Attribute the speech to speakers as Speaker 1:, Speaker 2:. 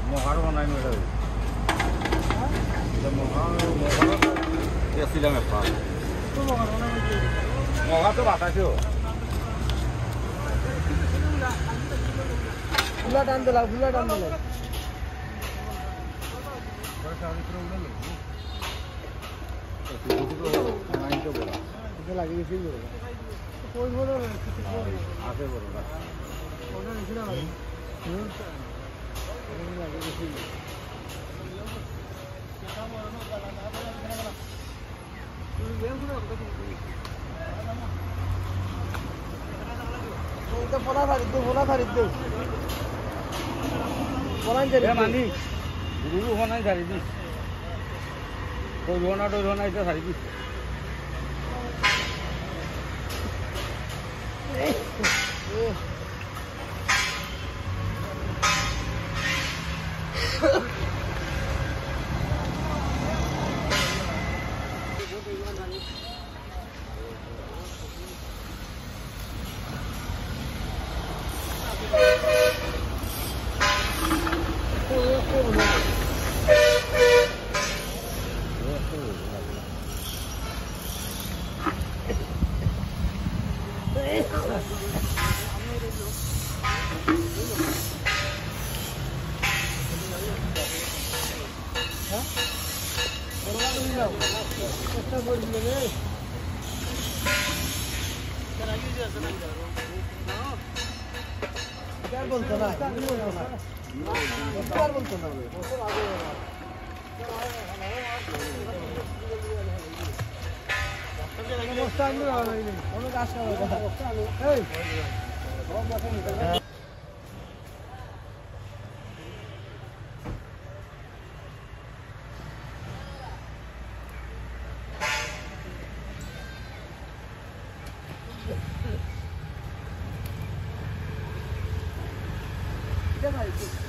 Speaker 1: মহার বানাই নয় গেছিলাম একবার মহা তো বাতাসেও
Speaker 2: ফুলা টান দিলা ফুলা টান দিলা লাগিয়ে গেছিল
Speaker 1: আছে বড় না
Speaker 2: পোলা থারি দে পোলা থারি দে পোলান যাই
Speaker 1: মানি গুরু হনাই ছাড়ি দিস ডরহনা এটা ছাড়ি দিস
Speaker 2: বলতো না বলতো না অনেক আশা Давай.